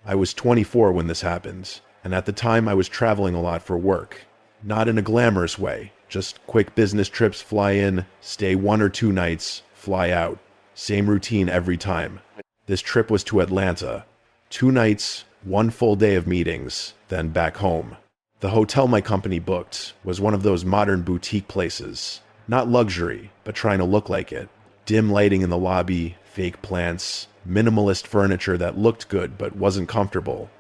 I was 24 when this happened, and at the time I was traveling a lot for work. Not in a glamorous way, just quick business trips, fly in, stay 1 or 2 nights, fly out. Same routine every time. This trip was to Atlanta. 2 nights, 1 full day of meetings, then back home. The hotel my company booked was one of those modern boutique places. Not luxury, but trying to look like it. Dim lighting in the lobby, fake plants, minimalist furniture that looked good but wasn't comfortable.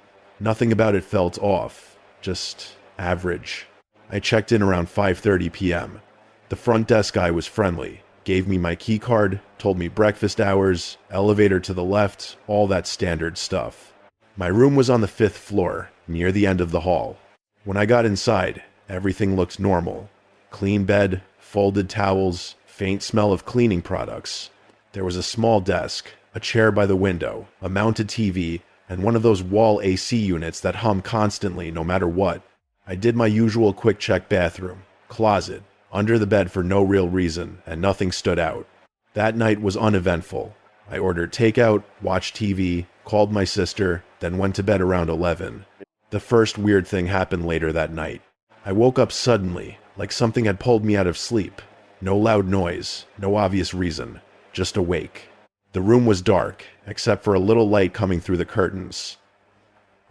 Nothing about it felt off, just average. I checked in around 5:30 p.m. The front desk guy was friendly, gave me my key card, told me breakfast hours, elevator to the left, all that standard stuff. My room was on the 5th floor, near the end of the hall. When I got inside, everything looked normal. Clean bed, folded towels, faint smell of cleaning products. There was a small desk, a chair by the window, a mounted TV, and one of those wall AC units that hum constantly no matter what. I did my usual quick check: bathroom, closet, under the bed for no real reason, and nothing stood out. That night was uneventful. I ordered takeout, watched TV, called my sister, then went to bed around 11. The first weird thing happened later that night. I woke up suddenly, like something had pulled me out of sleep. No loud noise, no obvious reason, just awake. The room was dark, except for a little light coming through the curtains.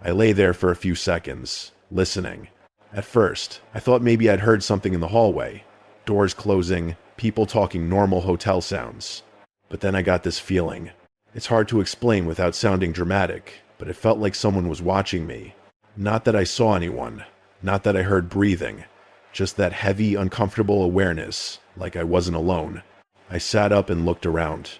I lay there for a few seconds, listening. At first, I thought maybe I'd heard something in the hallway. Doors closing, people talking, normal hotel sounds. But then I got this feeling. It's hard to explain without sounding dramatic, but it felt like someone was watching me. Not that I saw anyone, not that I heard breathing, just that heavy, uncomfortable awareness, like I wasn't alone. I sat up and looked around.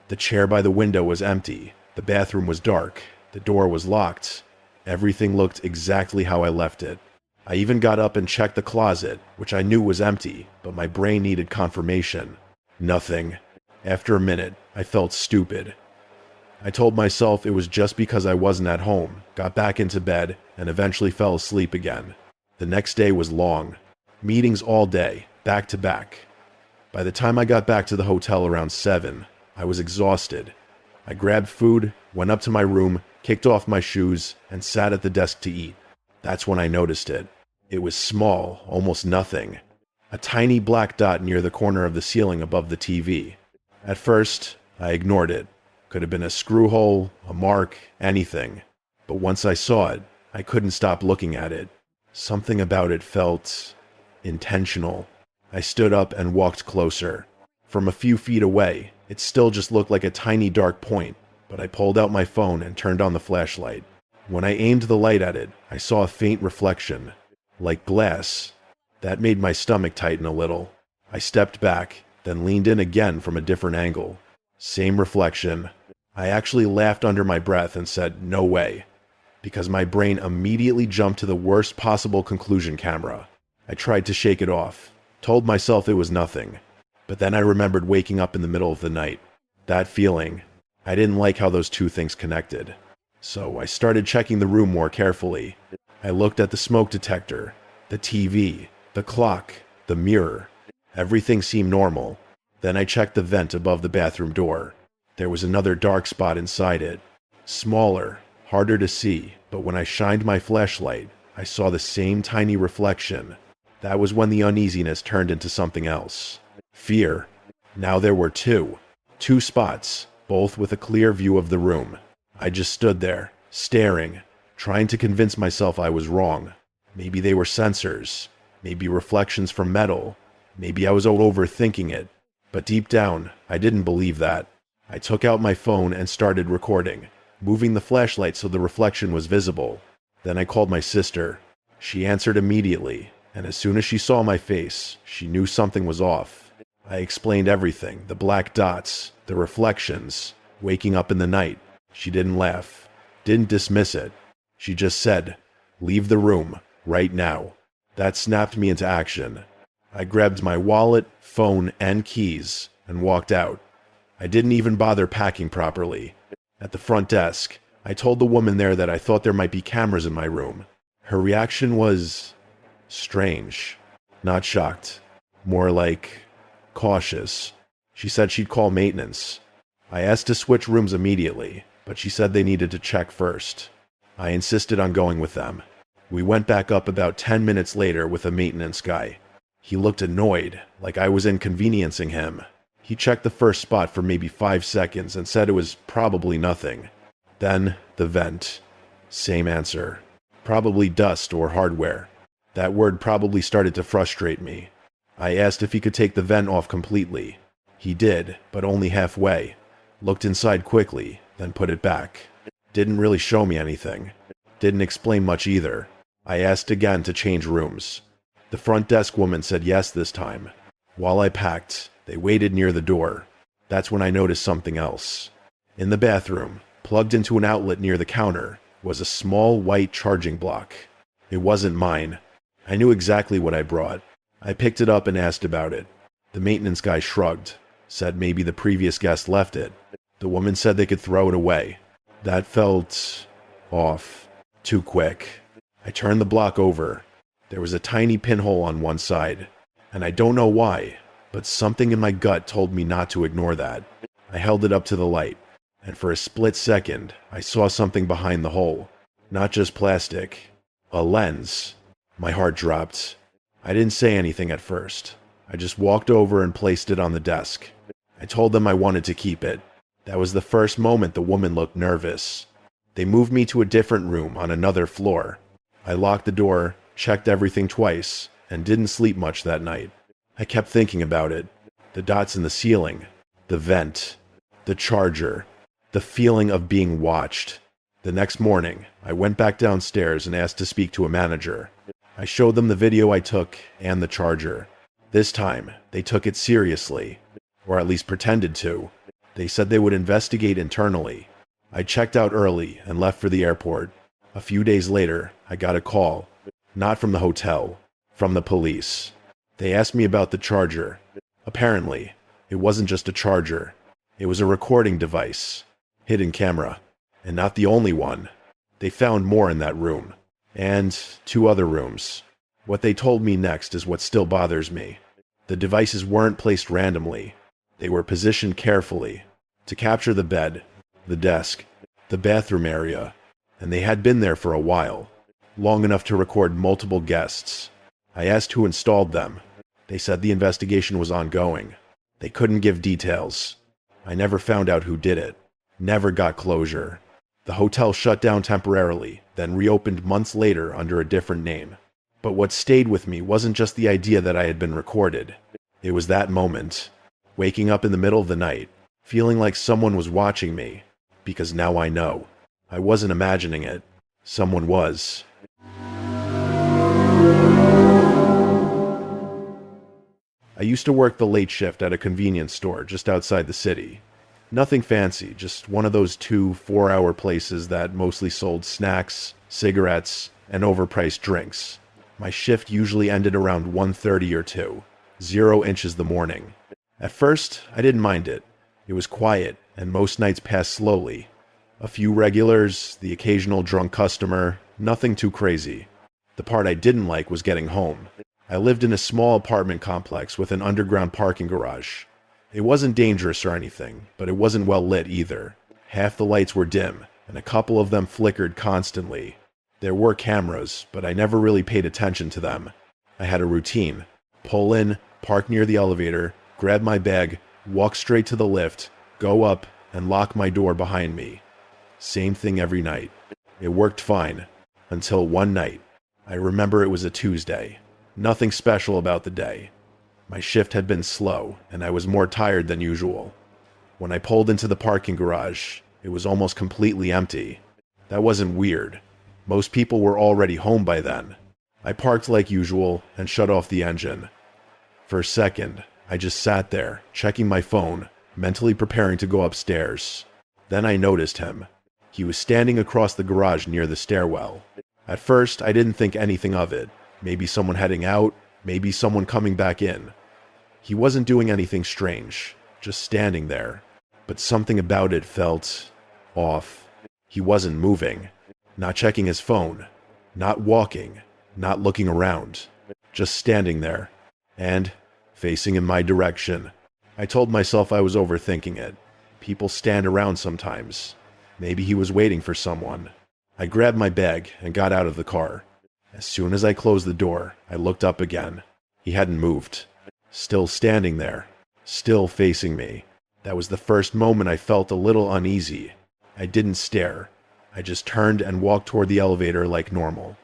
The chair by the window was empty, the bathroom was dark, the door was locked. Everything looked exactly how I left it. I even got up and checked the closet, which I knew was empty, but my brain needed confirmation. Nothing. After a minute, I felt stupid. I told myself it was just because I wasn't at home, got back into bed, and eventually fell asleep again. The next day was long. Meetings all day, back to back. By the time I got back to the hotel around 7, I was exhausted. I grabbed food, went up to my room, kicked off my shoes, and sat at the desk to eat. That's when I noticed it. It was small, almost nothing. A tiny black dot near the corner of the ceiling above the TV. At first, I ignored it. Could have been a screw hole, a mark, anything. But once I saw it, I couldn't stop looking at it. Something about it felt intentional. I stood up and walked closer. From a few feet away, it still just looked like a tiny dark point, but I pulled out my phone and turned on the flashlight. When I aimed the light at it, I saw a faint reflection, like glass. That made my stomach tighten a little. I stepped back, then leaned in again from a different angle. Same reflection. I actually laughed under my breath and said, "No way," because my brain immediately jumped to the worst possible conclusion: camera. I tried to shake it off, told myself it was nothing, but then I remembered waking up in the middle of the night. That feeling, I didn't like how those two things connected. So I started checking the room more carefully. I looked at the smoke detector, the TV, the clock, the mirror. Everything seemed normal. Then I checked the vent above the bathroom door. There was another dark spot inside it. Smaller, harder to see, but when I shined my flashlight, I saw the same tiny reflection. That was when the uneasiness turned into something else. Fear. Now there were two. 2 spots, both with a clear view of the room. I just stood there, staring, trying to convince myself I was wrong. Maybe they were sensors. Maybe reflections from metal. Maybe I was overthinking it. But deep down, I didn't believe that. I took out my phone and started recording, moving the flashlight so the reflection was visible. Then I called my sister. She answered immediately, and as soon as she saw my face, she knew something was off. I explained everything: the black dots, the reflections, waking up in the night. She didn't laugh, didn't dismiss it. She just said, "Leave the room, right now." That snapped me into action. I grabbed my wallet, phone, and keys and walked out. I didn't even bother packing properly. At the front desk, I told the woman there that I thought there might be cameras in my room. Her reaction was strange. Not shocked. More like cautious. She said she'd call maintenance. I asked to switch rooms immediately, but she said they needed to check first. I insisted on going with them. We went back up about 10 minutes later with a maintenance guy. He looked annoyed, like I was inconveniencing him. He checked the first spot for maybe 5 seconds and said it was probably nothing. Then, the vent. Same answer. Probably dust or hardware. That word probably started to frustrate me. I asked if he could take the vent off completely. He did, but only halfway. Looked inside quickly, then put it back. Didn't really show me anything. Didn't explain much either. I asked again to change rooms. The front desk woman said yes this time. While I packed, they waited near the door. That's when I noticed something else. In the bathroom, plugged into an outlet near the counter, was a small white charging block. It wasn't mine. I knew exactly what I brought. I picked it up and asked about it. The maintenance guy shrugged, said maybe the previous guest left it. The woman said they could throw it away. That felt off. Too quick. I turned the block over. There was a tiny pinhole on one side, and I don't know why, but something in my gut told me not to ignore that. I held it up to the light, and for a split second, I saw something behind the hole. Not just plastic. A lens. My heart dropped. I didn't say anything at first. I just walked over and placed it on the desk. I told them I wanted to keep it. That was the first moment the woman looked nervous. They moved me to a different room on another floor. I locked the door, checked everything twice, and didn't sleep much that night. I kept thinking about it. The dots in the ceiling. The vent. The charger. The feeling of being watched. The next morning, I went back downstairs and asked to speak to a manager. I showed them the video I took and the charger. This time, they took it seriously, or at least pretended to. They said they would investigate internally. I checked out early and left for the airport. A few days later, I got a call. Not from the hotel, from the police. They asked me about the charger. Apparently, it wasn't just a charger. It was a recording device. Hidden camera. And not the only one. They found more in that room. And 2 other rooms. What they told me next is what still bothers me. The devices weren't placed randomly. They were positioned carefully to capture the bed, the desk, the bathroom area, and they had been there for a while, long enough to record multiple guests. I asked who installed them. They said the investigation was ongoing. They couldn't give details. I never found out who did it. Never got closure. The hotel shut down temporarily, then reopened months later under a different name. But what stayed with me wasn't just the idea that I had been recorded. It was that moment. Waking up in the middle of the night, feeling like someone was watching me. Because now I know. I wasn't imagining it. Someone was. I used to work the late shift at a convenience store just outside the city. Nothing fancy, just one of those 2 4-hour places that mostly sold snacks, cigarettes, and overpriced drinks. My shift usually ended around 1:30 or 2, 0 inches the morning. At first, I didn't mind it. It was quiet, and most nights passed slowly. A few regulars, the occasional drunk customer, nothing too crazy. The part I didn't like was getting home. I lived in a small apartment complex with an underground parking garage. It wasn't dangerous or anything, but it wasn't well lit either. Half the lights were dim, and a couple of them flickered constantly. There were cameras, but I never really paid attention to them. I had a routine. Pull in, park near the elevator, grab my bag, walk straight to the lift, go up, and lock my door behind me. Same thing every night. It worked fine. Until one night. I remember it was a Tuesday. Nothing special about the day. My shift had been slow, and I was more tired than usual. When I pulled into the parking garage, it was almost completely empty. That wasn't weird. Most people were already home by then. I parked like usual and shut off the engine. For a second, I just sat there, checking my phone, mentally preparing to go upstairs. Then I noticed him. He was standing across the garage near the stairwell. At first, I didn't think anything of it. Maybe someone heading out, maybe someone coming back in. He wasn't doing anything strange, just standing there. But something about it felt off. He wasn't moving, not checking his phone, not walking, not looking around, just standing there, and facing in my direction. I told myself I was overthinking it. People stand around sometimes. Maybe he was waiting for someone. I grabbed my bag and got out of the car. As soon as I closed the door, I looked up again. He hadn't moved. Still standing there. Still facing me. That was the first moment I felt a little uneasy. I didn't stare. I just turned and walked toward the elevator like normal.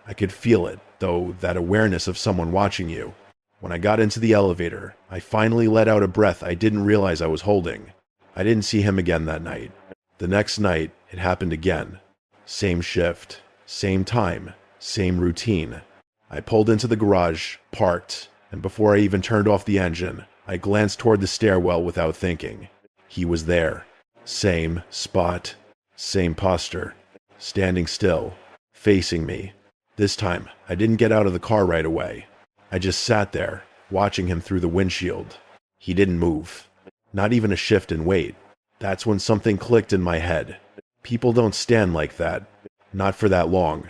I could feel it, though, that awareness of someone watching you. When I got into the elevator, I finally let out a breath I didn't realize I was holding. I didn't see him again that night. The next night, it happened again. Same shift, same time, same routine. I pulled into the garage, parked, and before I even turned off the engine, I glanced toward the stairwell without thinking. He was there. Same spot, same posture, standing still, facing me. This time, I didn't get out of the car right away. I just sat there, watching him through the windshield. He didn't move. Not even a shift in weight. That's when something clicked in my head. People don't stand like that. Not for that long.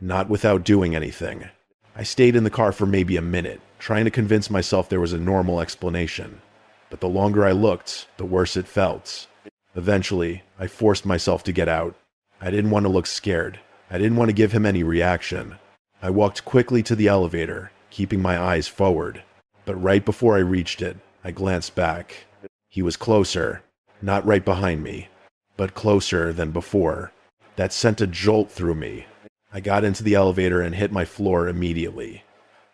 Not without doing anything. I stayed in the car for maybe a minute, trying to convince myself there was a normal explanation. But the longer I looked, the worse it felt. Eventually, I forced myself to get out. I didn't want to look scared. I didn't want to give him any reaction. I walked quickly to the elevator, keeping my eyes forward. But right before I reached it, I glanced back. He was closer. Not right behind me, but closer than before. That sent a jolt through me. I got into the elevator and hit my floor immediately.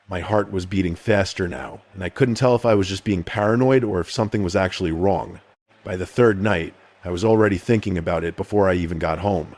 My heart was beating faster now, and I couldn't tell if I was just being paranoid or if something was actually wrong. By the third night, I was already thinking about it before I even got home.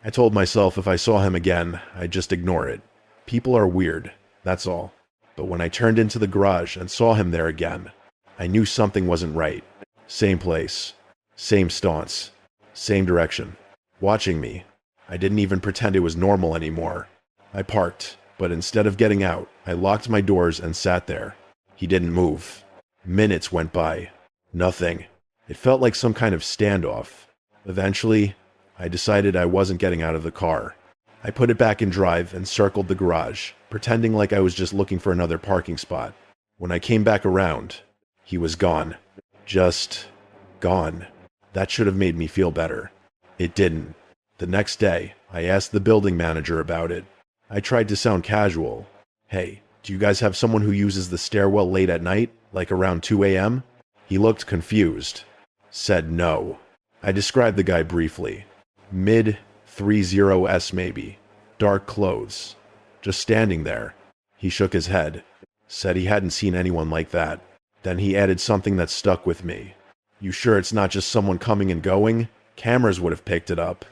I told myself if I saw him again, I'd just ignore it. People are weird, that's all. But when I turned into the garage and saw him there again, I knew something wasn't right. Same place. Same stance. Same direction. Watching me. I didn't even pretend it was normal anymore. I parked, but instead of getting out, I locked my doors and sat there. He didn't move. Minutes went by. Nothing. It felt like some kind of standoff. Eventually, I decided I wasn't getting out of the car. I put it back in drive and circled the garage, pretending like I was just looking for another parking spot. When I came back around, he was gone. Just gone. That should have made me feel better. It didn't. The next day, I asked the building manager about it. I tried to sound casual. Hey, do you guys have someone who uses the stairwell late at night, like around 2 a.m.? He looked confused. Said no. I described the guy briefly. Mid-30s maybe. Dark clothes. Just standing there. He shook his head. Said he hadn't seen anyone like that. Then he added something that stuck with me. You sure it's not just someone coming and going? Cameras would have picked it up.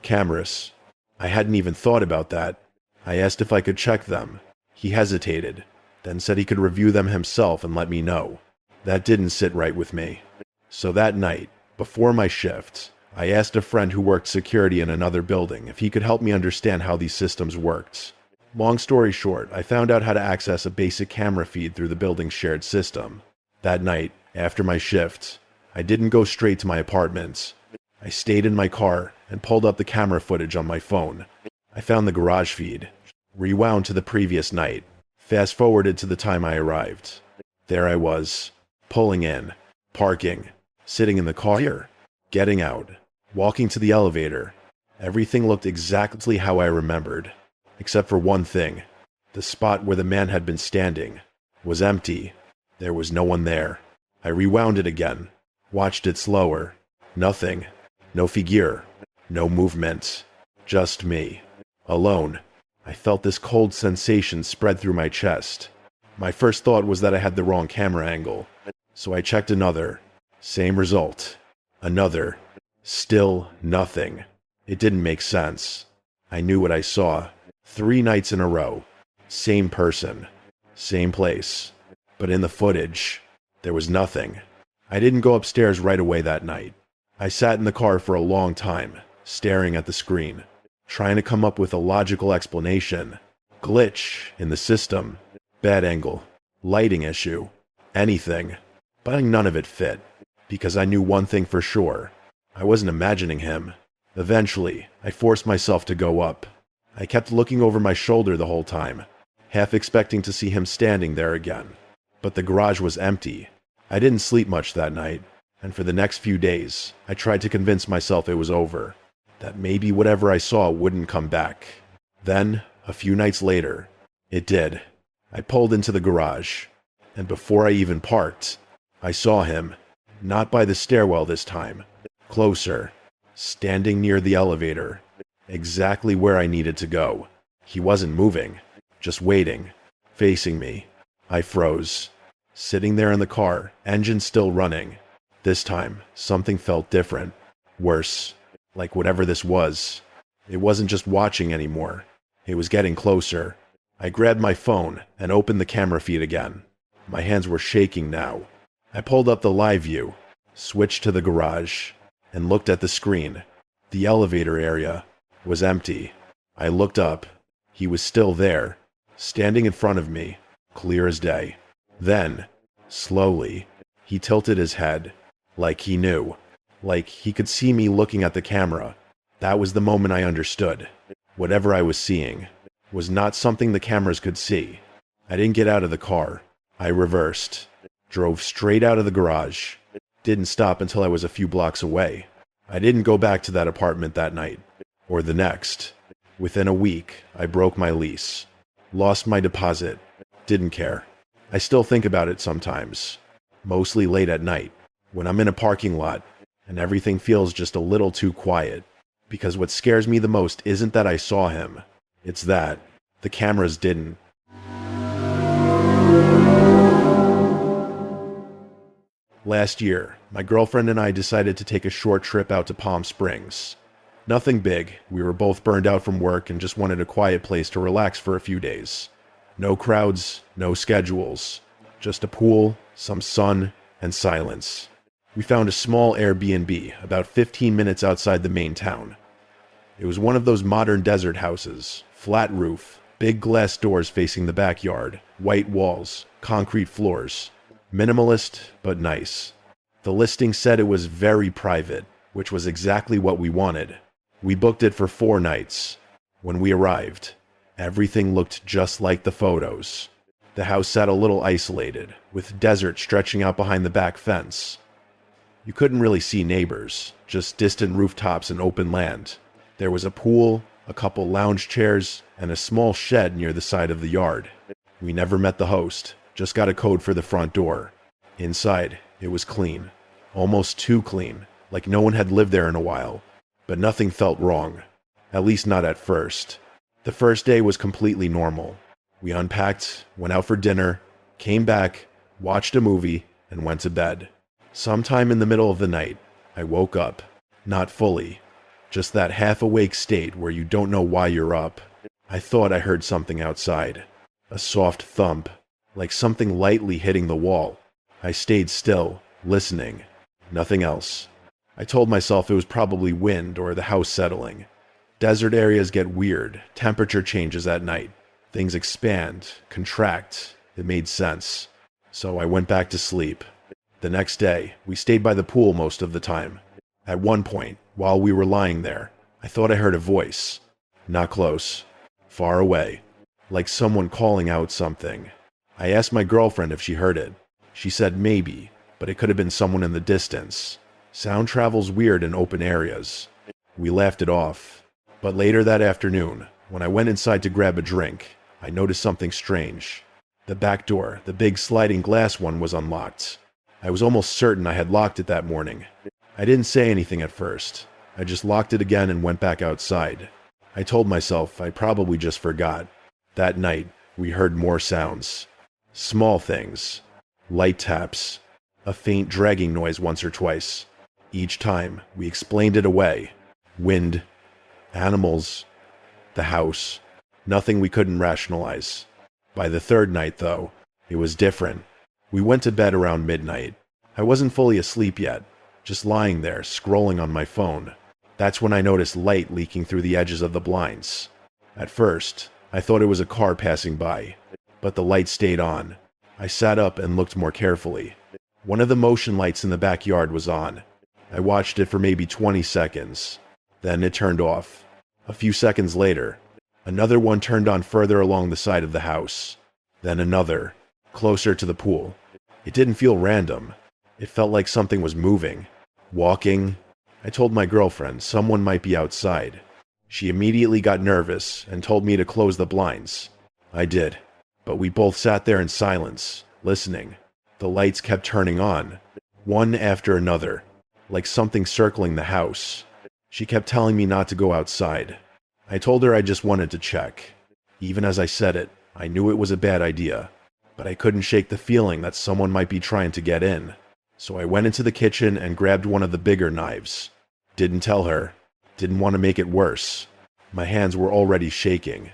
Cameras. I hadn't even thought about that. I asked if I could check them. He hesitated, then said he could review them himself and let me know. That didn't sit right with me. So that night, before my shift, I asked a friend who worked security in another building if he could help me understand how these systems worked. Long story short, I found out how to access a basic camera feed through the building's shared system. That night, after my shift, I didn't go straight to my apartment. I stayed in my car and pulled up the camera footage on my phone. I found the garage feed, rewound to the previous night, fast-forwarded to the time I arrived. There I was, pulling in, parking, sitting in the car, getting out, walking to the elevator. Everything looked exactly how I remembered, except for one thing. The spot where the man had been standing was empty. There was no one there. I rewound it again, watched it slower. Nothing. No figure. No movement. Just me. Alone. I felt this cold sensation spread through my chest. My first thought was that I had the wrong camera angle, so I checked another. Same result. Another. Still nothing. It didn't make sense. I knew what I saw. 3 nights in a row. Same person. Same place. But in the footage, there was nothing. I didn't go upstairs right away that night. I sat in the car for a long time, staring at the screen, trying to come up with a logical explanation. Glitch in the system. Bad angle. Lighting issue. Anything. But none of it fit, because I knew one thing for sure. I wasn't imagining him. Eventually, I forced myself to go up. I kept looking over my shoulder the whole time, half expecting to see him standing there again. But the garage was empty. I didn't sleep much that night, and for the next few days, I tried to convince myself it was over. that maybe whatever I saw wouldn't come back. Then, a few nights later, it did. I pulled into the garage, and before I even parked, I saw him, not by the stairwell this time, closer, standing near the elevator, exactly where I needed to go. He wasn't moving, just waiting, facing me. I froze, sitting there in the car, engine still running. This time, something felt different, worse, like whatever this was. It wasn't just watching anymore. It was getting closer. I grabbed my phone and opened the camera feed again. My hands were shaking now. I pulled up the live view, switched to the garage, and looked at the screen. The elevator area was empty. I looked up. He was still there, standing in front of me, clear as day. Then, slowly, he tilted his head, like he knew, like he could see me looking at the camera. That was the moment I understood. Whatever I was seeing was not something the cameras could see. I didn't get out of the car. I reversed, drove straight out of the garage, didn't stop until I was a few blocks away. I didn't go back to that apartment that night, or the next. Within a week, I broke my lease, lost my deposit, didn't care. I still think about it sometimes, mostly late at night, when I'm in a parking lot and everything feels just a little too quiet. Because what scares me the most isn't that I saw him, it's that the cameras didn't. Last year, my girlfriend and I decided to take a short trip out to Palm Springs. Nothing big, we were both burned out from work and just wanted a quiet place to relax for a few days. No crowds, no schedules, just a pool, some sun, and silence. We found a small Airbnb about 15 minutes outside the main town. It was one of those modern desert houses, flat roof, big glass doors facing the backyard, white walls, concrete floors. Minimalist, but nice. The listing said it was very private, which was exactly what we wanted. We booked it for 4 nights. When we arrived, everything looked just like the photos. The house sat a little isolated, with desert stretching out behind the back fence. You couldn't really see neighbors, just distant rooftops and open land. There was a pool, a couple lounge chairs, and a small shed near the side of the yard. We never met the host, just got a code for the front door. Inside, it was clean. Almost too clean, like no one had lived there in a while. But nothing felt wrong. At least not at first. The first day was completely normal. We unpacked, went out for dinner, came back, watched a movie, and went to bed. Sometime in the middle of the night, I woke up. Not fully. Just that half-awake state where you don't know why you're up. I thought I heard something outside. A soft thump, like something lightly hitting the wall. I stayed still, listening. Nothing else. I told myself it was probably wind or the house settling. Desert areas get weird, temperature changes at night. Things expand, contract. It made sense. So I went back to sleep. The next day, we stayed by the pool most of the time. At one point, while we were lying there, I thought I heard a voice. Not close. Far away. Like someone calling out something. I asked my girlfriend if she heard it. She said maybe, but it could have been someone in the distance. Sound travels weird in open areas. We laughed it off. But later that afternoon, when I went inside to grab a drink, I noticed something strange. The back door, the big sliding glass one, was unlocked. I was almost certain I had locked it that morning. I didn't say anything at first. I just locked it again and went back outside. I told myself I probably just forgot. That night, we heard more sounds. Small things. Light taps. A faint dragging noise once or twice. Each time, we explained it away. Wind. Animals. The house. Nothing we couldn't rationalize. By the third night, though, it was different. We went to bed around midnight. I wasn't fully asleep yet, just lying there, scrolling on my phone. That's when I noticed light leaking through the edges of the blinds. At first, I thought it was a car passing by, but the light stayed on. I sat up and looked more carefully. One of the motion lights in the backyard was on. I watched it for maybe 20 seconds. Then it turned off. A few seconds later, another one turned on further along the side of the house. Then another, closer to the pool. It didn't feel random. It felt like something was moving, walking. I told my girlfriend someone might be outside. She immediately got nervous and told me to close the blinds. I did, but we both sat there in silence, listening. The lights kept turning on, one after another, like something circling the house. She kept telling me not to go outside. I told her I just wanted to check. Even as I said it, I knew it was a bad idea, but I couldn't shake the feeling that someone might be trying to get in. So I went into the kitchen and grabbed one of the bigger knives. Didn't tell her. Didn't want to make it worse. My hands were already shaking.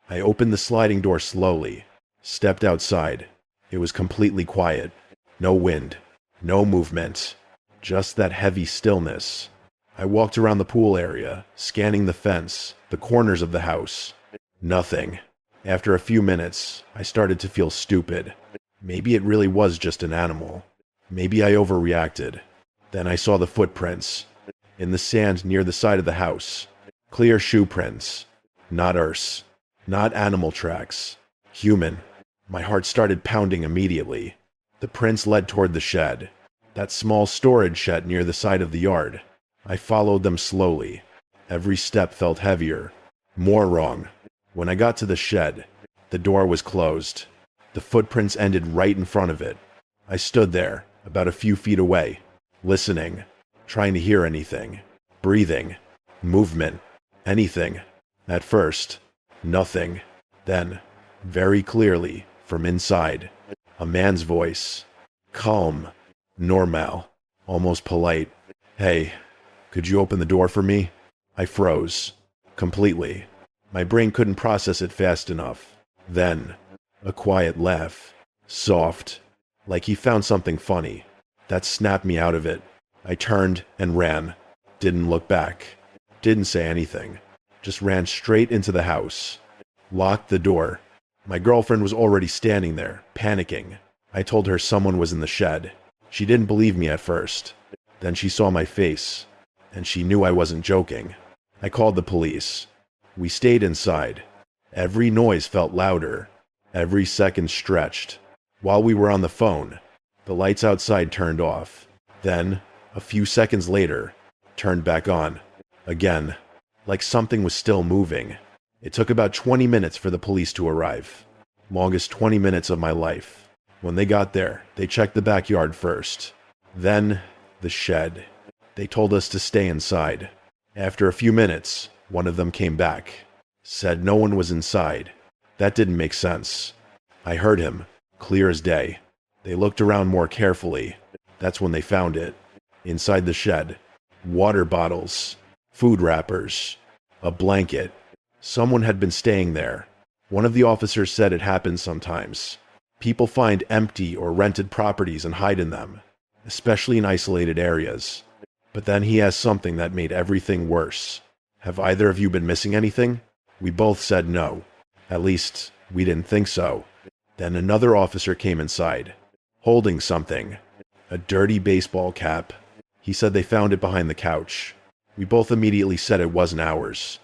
I opened the sliding door slowly, stepped outside. It was completely quiet. No wind, no movement, just that heavy stillness. I walked around the pool area, scanning the fence, the corners of the house. Nothing. After a few minutes, I started to feel stupid. Maybe it really was just an animal. Maybe I overreacted. Then I saw the footprints. In the sand near the side of the house. Clear shoe prints. Not ours. Not animal tracks. Human. My heart started pounding immediately. The prints led toward the shed. That small storage shed near the side of the yard. I followed them slowly. Every step felt heavier. More wrong. When I got to the shed, the door was closed. The footprints ended right in front of it. I stood there, about a few feet away, listening. Trying to hear anything. Breathing. Movement. Anything. At first, nothing. Then, very clearly, from inside, a man's voice. Calm. Normal. Almost polite. "Hey, could you open the door for me?" I froze. Completely. My brain couldn't process it fast enough. Then, a quiet laugh. Soft. Like he found something funny. That snapped me out of it. I turned and ran. Didn't look back. Didn't say anything. Just ran straight into the house. Locked the door. My girlfriend was already standing there, panicking. I told her someone was in the shed. She didn't believe me at first. Then she saw my face, and she knew I wasn't joking. I called the police. We stayed inside. Every noise felt louder. Every second stretched. While we were on the phone, the lights outside turned off. Then, a few seconds later, turned back on. Again, like something was still moving. It took about 20 minutes for the police to arrive. Longest 20 minutes of my life. When they got there, they checked the backyard first. Then, the shed. They told us to stay inside. After a few minutes, one of them came back. Said no one was inside. That didn't make sense. I heard him, clear as day. They looked around more carefully. That's when they found it. Inside the shed, water bottles, food wrappers, a blanket. Someone had been staying there. One of the officers said it happens sometimes. People find empty or rented properties and hide in them, especially in isolated areas. But then he has something that made everything worse. Have either of you been missing anything? We both said no. At least, we didn't think so. Then another officer came inside, holding something. A dirty baseball cap. He said they found it behind the couch. We both immediately said it wasn't ours.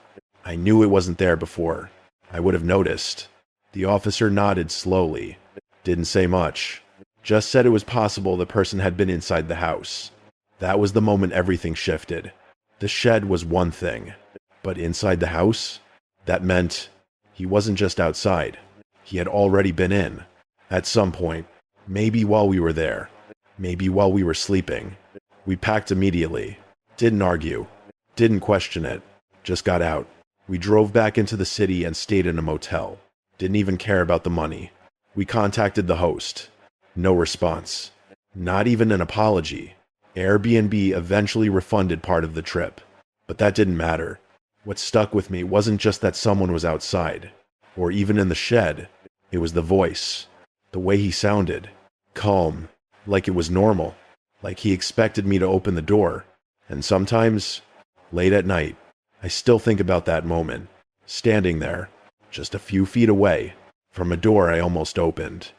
I knew it wasn't there before. I would have noticed. The officer nodded slowly. Didn't say much. Just said it was possible the person had been inside the house. That was the moment everything shifted. The shed was one thing. But inside the house? That meant he wasn't just outside. He had already been in. At some point. Maybe while we were there. Maybe while we were sleeping. We packed immediately. Didn't argue. Didn't question it. Just got out. We drove back into the city and stayed in a motel. Didn't even care about the money. We contacted the host. No response. Not even an apology. Airbnb eventually refunded part of the trip. But that didn't matter. What stuck with me wasn't just that someone was outside, or even in the shed. It was the voice. The way he sounded. Calm. Like it was normal. Like he expected me to open the door. And sometimes, late at night, I still think about that moment. Standing there, just a few feet away, from a door I almost opened.